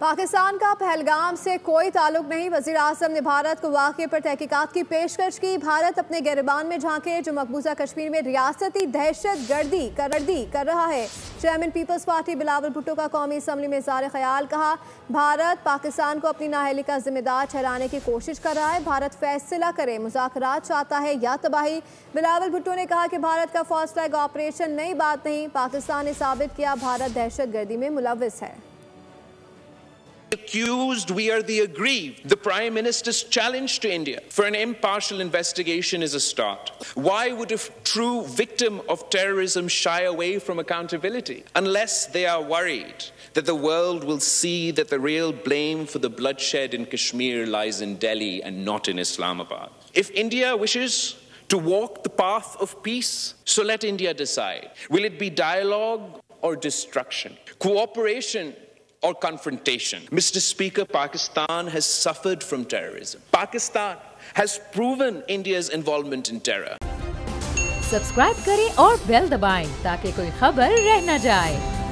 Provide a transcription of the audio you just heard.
पाकिस्तान का पहलगाम से कोई ताल्लुक नहीं। वज़ीर आज़म ने भारत को वाक़े पर तहकीकात की पेशकश की। भारत अपने गिरबान में झांके जो मकबूजा कश्मीर में रियासती दहशत गर्दी कर रहा है। चेयरमैन पीपल्स पार्टी बिलावल भुट्टो का कौमी असम्बली में इज़हार ख्याल। कहा, भारत पाकिस्तान को अपनी नाअहली का जिम्मेदार ठहराने की कोशिश कर रहा है। भारत फैसला करे मुज़ाकरात चाहता है या तबाही। बिलावल भुट्टो ने कहा कि भारत का फर्स्ट फ्लैग ऑपरेशन नई बात नहीं, पाकिस्तान ने साबित किया भारत दहशत गर्दी में मुलव्विस है। Accused, we are the aggrieved. The Prime Minister's challenge to India for an impartial investigation is a start. Why would a true victim of terrorism shy away from accountability? Unless they are worried that the world will see that the real blame for the bloodshed in Kashmir lies in Delhi and not in Islamabad. If India wishes to walk the path of peace, so let India decide. Will it be dialogue or destruction? Cooperation or confrontation? Mr. Speaker, Pakistan has suffered from terrorism. Pakistan has proven India's involvement in terror. Subscribe करें और bell दबाएं ताकि कोई खबर रह न जाए।